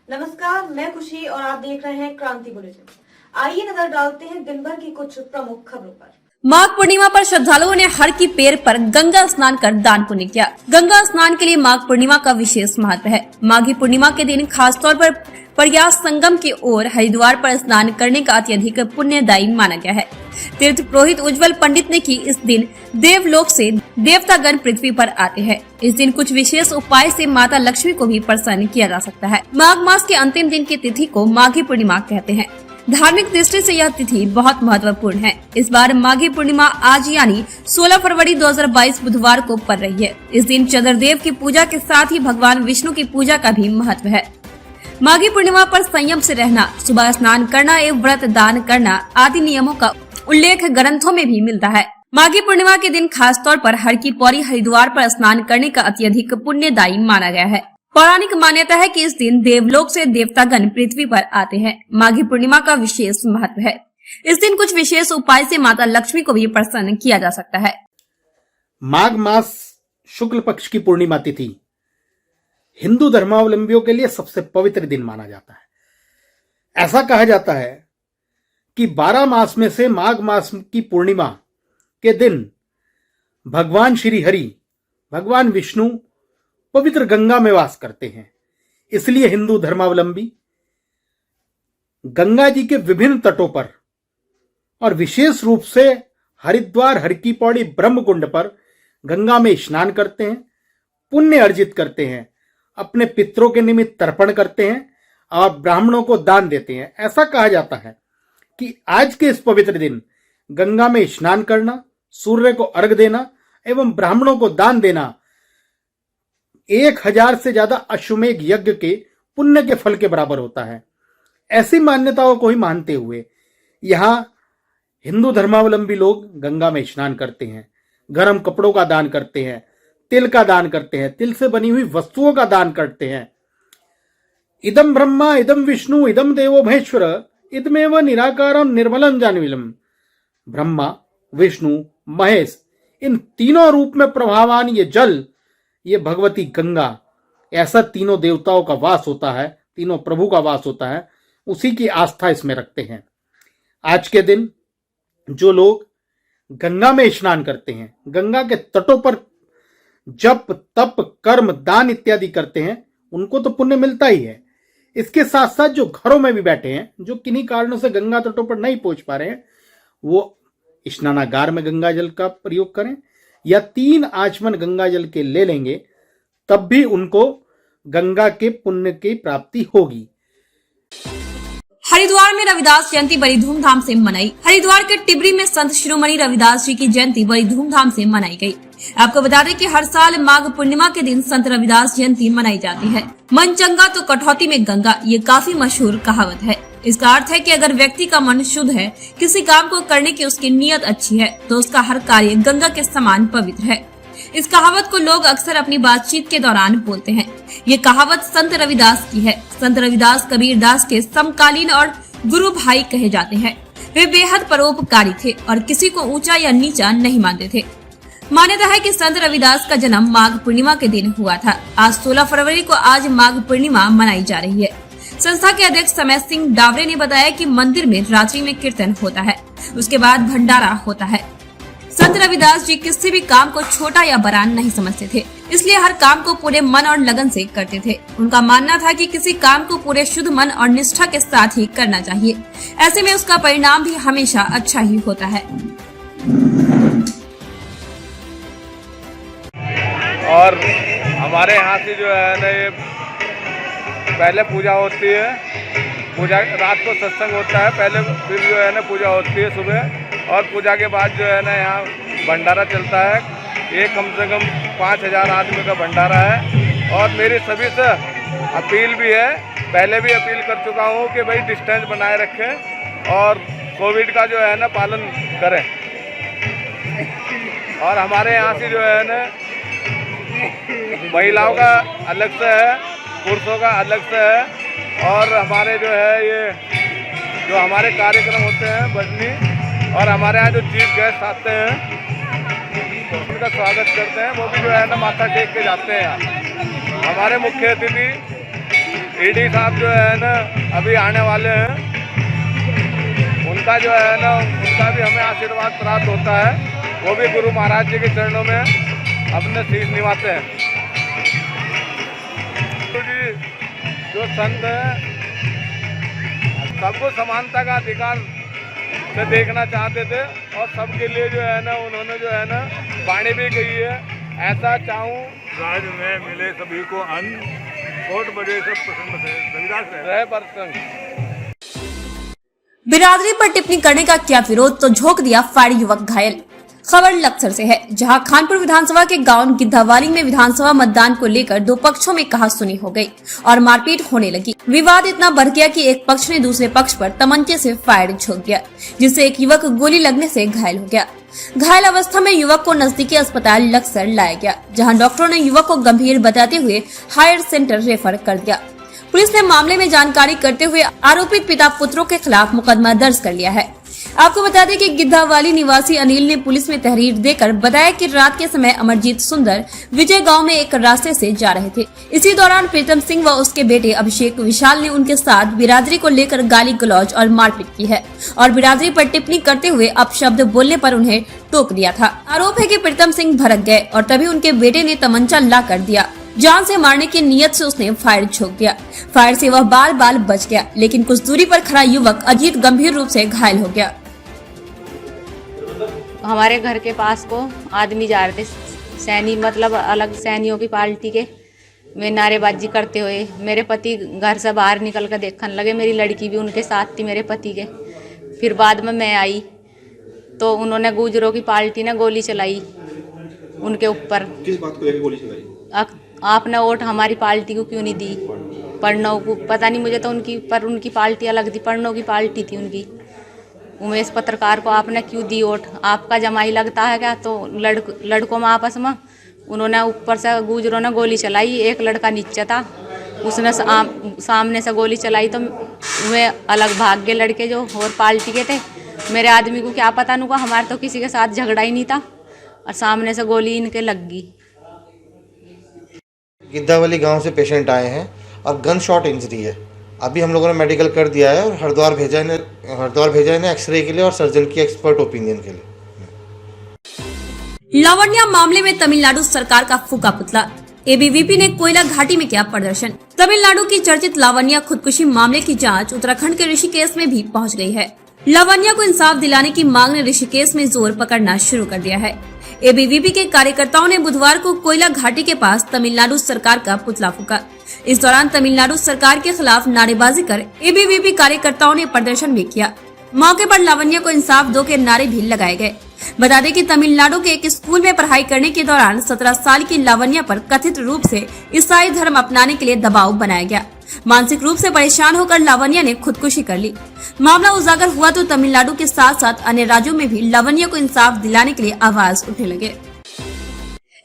नमस्कार, मैं खुशी और आप देख रहे हैं क्रांति बुलेटिन। आइए नजर डालते हैं दिन भर की कुछ प्रमुख खबरों पर। माघ पूर्णिमा पर श्रद्धालुओं ने हर की पैर पर गंगा स्नान कर दान पुण्य किया। गंगा स्नान के लिए माघ पूर्णिमा का विशेष महत्व है। माघी पूर्णिमा के दिन खासतौर पर प्रयास संगम की ओर हरिद्वार पर स्नान करने का अत्यधिक पुण्यदायी माना गया है। तीर्थ पुरोहित उज्जवल पंडित ने की इस दिन देवलोक से देवतागण पृथ्वी पर आते हैं। इस दिन कुछ विशेष उपाय से माता लक्ष्मी को भी प्रसन्न किया जा सकता है। माघ मास के अंतिम दिन की तिथि को माघी पूर्णिमा कहते हैं। धार्मिक दृष्टि से यह तिथि बहुत महत्वपूर्ण है। इस बार माघी पूर्णिमा आज यानी 16 फरवरी 2022 बुधवार को पड़ रही है। इस दिन चंद्रदेव की पूजा के साथ ही भगवान विष्णु की पूजा का भी महत्व है। माघी पूर्णिमा पर संयम से रहना, सुबह स्नान करना एवं व्रत दान करना आदि नियमों का उल्लेख ग्रंथों में भी मिलता है। माघी पूर्णिमा के दिन खास तौर पर हर की पौड़ी हरिद्वार पर स्नान करने का अत्यधिक पुण्यदायी माना गया है। पौराणिक मान्यता है कि इस दिन देवलोक से देवतागण पृथ्वी पर आते हैं। माघी पूर्णिमा का विशेष महत्व है। इस दिन कुछ विशेष उपाय से माता लक्ष्मी को भी प्रसन्न किया जा सकता है। माघ मास शुक्ल पक्ष की पूर्णिमा तिथि हिंदू धर्मावलंबियों के लिए सबसे पवित्र दिन माना जाता है। ऐसा कहा जाता है कि 12 मास में से माघ मास की पूर्णिमा के दिन भगवान श्री हरि, भगवान विष्णु पवित्र गंगा में वास करते हैं। इसलिए हिंदू धर्मावलंबी गंगा जी के विभिन्न तटों पर और विशेष रूप से हरिद्वार हर की पौड़ी ब्रह्म कुंड पर गंगा में स्नान करते हैं, पुण्य अर्जित करते हैं, अपने पितरों के निमित्त तर्पण करते हैं और ब्राह्मणों को दान देते हैं। ऐसा कहा जाता है कि आज के इस पवित्र दिन गंगा में स्नान करना, सूर्य को अर्घ देना एवं ब्राह्मणों को दान देना 1000 से ज्यादा अश्वमेघ यज्ञ के पुण्य के फल के बराबर होता है। ऐसी मान्यताओं को ही मानते हुए यहां हिंदू धर्मावलंबी लोग गंगा में स्नान करते हैं, गर्म कपड़ों का दान करते हैं, तिल का दान करते हैं, तिल से बनी हुई वस्तुओं का दान करते हैं। इदम ब्रह्मा इदम विष्णु इदम देवो महेश्वर इदमेव निराकारम निर्मलम जानविलम। ब्रह्मा, विष्णु, महेश, इन तीनों रूप में प्रभावान ये जल, ये भगवती गंगा, ऐसा तीनों देवताओं का वास होता है, तीनों प्रभु का वास होता है। उसी की आस्था इसमें रखते हैं। आज के दिन जो लोग गंगा में स्नान करते हैं, गंगा के तटों पर जप तप कर्म दान इत्यादि करते हैं, उनको तो पुण्य मिलता ही है। इसके साथ साथ जो घरों में भी बैठे हैं, जो किन्हीं कारणों से गंगा तटों पर नहीं पहुंच पा रहे हैं, वो स्नानागार में गंगा जल का प्रयोग करें या 3 आचमन गंगा जल के ले लेंगे, तब भी उनको गंगा के पुण्य की प्राप्ति होगी। हरिद्वार में रविदास जयंती बड़ी धूमधाम से मनाई। हरिद्वार के टिबरी में संत शिरोमणि रविदास जी की जयंती बड़ी धूमधाम से मनाई गई। आपको बता दें कि हर साल माघ पूर्णिमा के दिन संत रविदास जयंती मनाई जाती है। मन चंगा तो कटौती में गंगा, ये काफी मशहूर कहावत है। इसका अर्थ है कि अगर व्यक्ति का मन शुद्ध है, किसी काम को करने की उसकी नीयत अच्छी है, तो उसका हर कार्य गंगा के समान पवित्र है। इस कहावत को लोग अक्सर अपनी बातचीत के दौरान बोलते हैं। ये कहावत संत रविदास की है। संत रविदास कबीरदास के समकालीन और गुरु भाई कहे जाते हैं। वे बेहद परोपकारी थे और किसी को ऊंचा या नीचा नहीं मानते थे। मान्यता है कि संत रविदास का जन्म माघ पूर्णिमा के दिन हुआ था। आज 16 फरवरी को आज माघ पूर्णिमा मनाई जा रही है। संस्था के अध्यक्ष समय सिंह डावरे ने बताया कि मंदिर में रात्रि में कीर्तन होता है, उसके बाद भंडारा होता है। संत रविदास जी किसी भी काम को छोटा या बड़ा नहीं समझते थे, इसलिए हर काम को पूरे मन और लगन से करते थे। उनका मानना था कि किसी काम को पूरे शुद्ध मन और निष्ठा के साथ ही करना चाहिए। ऐसे में उसका परिणाम भी हमेशा अच्छा ही होता है। और हमारे यहाँ से जो है ना, ये पहले पूजा होती है, पूजा रात को सत्संग होता है, पहले फिर जो है ना पूजा होती है सुबह, और पूजा के बाद जो है ना यहाँ भंडारा चलता है। ये कम से कम 5000 आदमी का भंडारा है। और मेरी सभी से अपील भी है, पहले भी अपील कर चुका हूँ कि भाई डिस्टेंस बनाए रखें और कोविड का जो है ना पालन करें। और हमारे यहाँ से जो है ना महिलाओं का अलग से है, पुरुषों का अलग से है। और हमारे जो है ये जो हमारे कार्यक्रम होते हैं भजनी, और हमारे यहाँ जो चीफ गेस्ट आते हैं उनका स्वागत करते हैं, वो भी जो है ना माथा टेक के जाते हैं। यहाँ हमारे मुख्य अतिथि ईडी साहब जो है ना अभी आने वाले हैं, उनका जो है ना उनका भी हमें आशीर्वाद प्राप्त होता है। वो भी गुरु महाराज जी के चरणों में अपने शीश निभाते हैं। गुरु जी जो संत है सबको समानता का अधिकार से देखना चाहते थे और सबके लिए जो है ना उन्होंने जो है ना वाणी भी कही है, ऐसा चाहूँ राज में मिले सभी को अन्न, बहुत बड़े से प्रसन्न थे रविदास रहे प्रसन्न। बिरादरी पर टिप्पणी करने का किया विरोध तो झोंक दिया फायरिंग युवक घायल। खबर लक्सर से है, जहां खानपुर विधानसभा के गांव गिद्धावाली में विधानसभा मतदान को लेकर दो पक्षों में कहासुनी हो गई और मारपीट होने लगी। विवाद इतना बढ़ गया कि एक पक्ष ने दूसरे पक्ष पर तमंचे से फायर झोंक दिया, जिससे एक युवक गोली लगने से घायल हो गया। घायल अवस्था में युवक को नजदीकी अस्पताल लक्सर लाया गया, जहां डॉक्टरों ने युवक को गंभीर बताते हुए हायर सेंटर रेफर कर दिया। पुलिस ने मामले में जानकारी करते हुए आरोपित पिता पुत्रों के खिलाफ मुकदमा दर्ज कर लिया है। आपको बता दें कि गिद्धावाली निवासी अनिल ने पुलिस में तहरीर देकर बताया कि रात के समय अमरजीत सुंदर विजय गांव में एक रास्ते से जा रहे थे। इसी दौरान प्रीतम सिंह व उसके बेटे अभिषेक विशाल ने उनके साथ बिरादरी को लेकर गाली गलौज और मारपीट की है और बिरादरी पर टिप्पणी करते हुए अपशब्द बोलने पर उन्हें टोक दिया था। आरोप है कि प्रीतम सिंह भड़क गए और तभी उनके बेटे ने तमंचा ला कर दिया। जान से मारने की नीयत से उसने फायर झोंक दिया। फायर से वह बाल बाल बच गया, लेकिन कुछ दूरी पर खड़ा युवक अजीत गंभीर रूप से घायल हो गया। हमारे घर के पास को आदमी जा रहे थे, सैनी मतलब अलग सैनियों की पार्टी के, वे नारेबाजी करते हुए मेरे पति घर से बाहर निकल कर देखने लगे। मेरी लड़की भी उनके साथ थी मेरे पति के। फिर बाद में मैं आई तो उन्होंने गुजरों की पार्टी ने गोली चलाई उनके ऊपर। किस बात को लेकर गोली चलाई? आपने वोट हमारी पार्टी को क्यों नहीं दी? पढ़नों को पता नहीं मुझे तो उनकी पार्टी अलग थी, पढ़नों की पार्टी थी उनकी। उमेश पत्रकार को आपने क्यों दी वोट? आपका जमाई लगता है क्या? तो लड़कों में आपस में उन्होंने ऊपर से गुजरों ने गोली चलाई। एक लड़का नीचे था, उसने सामने से गोली चलाई तो वे अलग भाग गए लड़के जो और पार्टी के थे। मेरे आदमी को क्या पता नुका, हमारे तो किसी के साथ झगड़ा ही नहीं था और सामने से गोली इनके लग गई। गिद्धावाली गांव से पेशेंट आए हैं और गन शॉट इंजरी है। अभी हम लोगों ने मेडिकल कर दिया है और हरिद्वार भेजा है एक्सरे के लिए और सर्जन की एक्सपर्ट ओपिनियन के लिए। लावण्या मामले में तमिलनाडु सरकार का फूका पुतला। एबीवीपी ने कोयला घाटी में किया प्रदर्शन। तमिलनाडु की चर्चित लावण्या खुदकुशी मामले की जांच उत्तराखंड के ऋषिकेश में भी पहुंच गई है। लावण्या को इंसाफ दिलाने की मांग ने ऋषिकेश में जोर पकड़ना शुरू कर दिया है। एबीवीपी के कार्यकर्ताओं ने बुधवार को कोयला घाटी के पास तमिलनाडु सरकार का पुतला फूका। इस दौरान तमिलनाडु सरकार के खिलाफ नारेबाजी कर एबीवीपी कार्यकर्ताओं ने प्रदर्शन भी किया। मौके पर लावण्या को इंसाफ दो के नारे भी लगाए गए। बता दें कि तमिलनाडु के एक स्कूल में पढ़ाई करने के दौरान 17 साल की लावण्या पर कथित रूप से ईसाई धर्म अपनाने के लिए दबाव बनाया गया। मानसिक रूप से परेशान होकर लावण्या ने खुदकुशी कर ली। मामला उजागर हुआ तो तमिलनाडु के साथ साथ अन्य राज्यों में भी लावण्या को इंसाफ दिलाने के लिए आवाज उठने लगे।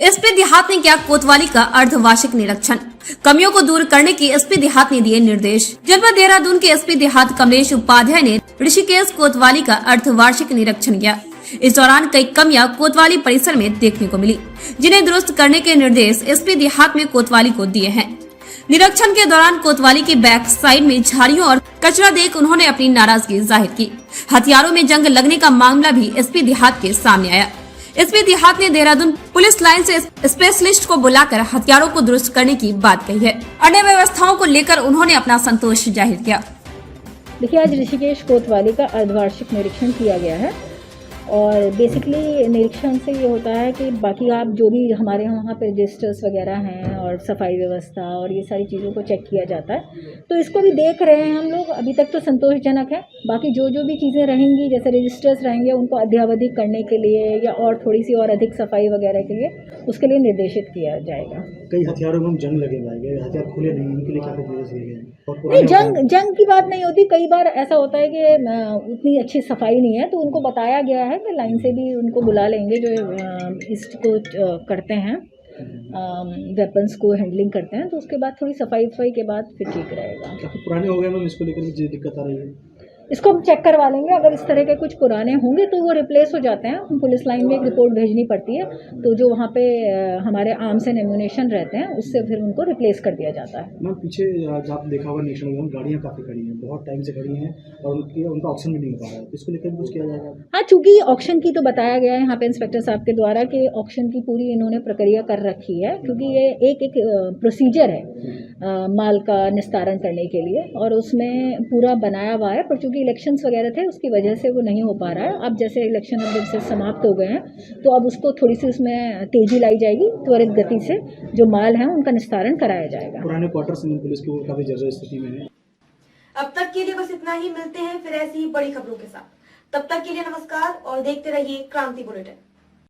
एसपी देहात ने किया कोतवाली का अर्धवार्षिक निरीक्षण। कमियों को दूर करने की एसपी देहात ने दिए निर्देश। जनपद देहरादून के एसपी देहात कमलेश उपाध्याय ने ऋषिकेश कोतवाली का अर्धवार्षिक निरीक्षण किया। इस दौरान कई कमियां कोतवाली परिसर में देखने को मिली, जिन्हें दुरुस्त करने के निर्देश एसपी देहात में कोतवाली को दिए हैं। निरीक्षण के दौरान कोतवाली की बैक साइड में झाड़ियों और कचरा देख उन्होंने अपनी नाराजगी जाहिर की। हथियारों में जंग लगने का मामला भी एसपी देहात के सामने आया। एसपी देहात ने देहरादून पुलिस लाइन से स्पेशलिस्ट को बुलाकर हथियारों को दुरुस्त करने की बात कही है। अन्य व्यवस्थाओं को लेकर उन्होंने अपना संतोष जाहिर किया। देखिए, आज ऋषिकेश कोतवाली का अर्धवार्षिक निरीक्षण किया गया है और बेसिकली निरीक्षण से ये होता है कि बाकी आप जो भी हमारे वहाँ पे रजिस्टर्स वगैरह हैं और सफाई व्यवस्था और ये सारी चीज़ों को चेक किया जाता है, तो इसको भी देख रहे हैं हम लोग। अभी तक तो संतोषजनक है। बाकी जो जो भी चीज़ें रहेंगी, जैसे रजिस्टर्स रहेंगे, उनको अद्यावधिक करने के लिए या और थोड़ी सी और अधिक सफाई वगैरह के लिए उसके लिए निर्देशित किया जाएगा। कई हथियारों में जंग लगे हुए, हथियार खुले नहीं, उनके लिए क्या निर्देश दिए गए? नहीं, जंग की बात नहीं होती। कई बार ऐसा होता है कि उतनी अच्छी सफाई नहीं है, तो उनको बताया गया है कि लाइन से भी उनको बुला लेंगे जो इसको करते हैं, वेपन्स को हैंडलिंग करते हैं, तो उसके बाद थोड़ी सफाई के बाद फिर ठीक रहेगा। पुराने हो गए मैम, इसको लेकर मुझे दिक्कत आ रही है। इसको हम चेक करवा लेंगे। अगर इस तरह के कुछ पुराने होंगे तो वो रिप्लेस हो जाते हैं। हम पुलिस लाइन में एक रिपोर्ट भेजनी पड़ती है, तो जो वहाँ पे हमारे आर्म्स एंड एम्यूनेशन रहते हैं उससे फिर उनको रिप्लेस कर दिया जाता है। मैम पीछे जब आप देखा होगा नेशनल में गाड़ियाँ काफ़ी खड़ी हैं, बहुत टाइम से खड़ी हैं और उनका ऑप्शन भी नहीं हो पा रहा है, इसको लेकर कुछ किया जाएगा? हाँ, चूंकि ऑक्शन की तो बताया गया है यहाँ पे इंस्पेक्टर साहब के द्वारा कि ऑक्शन की पूरी इन्होंने प्रक्रिया कर रखी है, क्योंकि ये एक प्रोसीजर है माल का निस्तारण करने के लिए, और उसमें पूरा बनाया हुआ है। पर चूंकि इलेक्शंस वगैरह थे उसकी वजह से वो नहीं हो पा रहा है। अब जैसे इलेक्शन अब जब से समाप्त हो गए हैं तो अब उसको थोड़ी सी उसमें तेजी लाई जाएगी, त्वरित गति से जो माल है उनका निस्तारण कराया जाएगा। पुराने क्वार्टर्स में पुलिस की काफ़ी जर्जर स्थिति में है। अब तक के लिए बस इतना ही। मिलते हैं फिर ऐसी ही बड़ी खबरों के साथ। तब तक के लिए नमस्कार और देखते रहिए क्रांति बुलेटिन।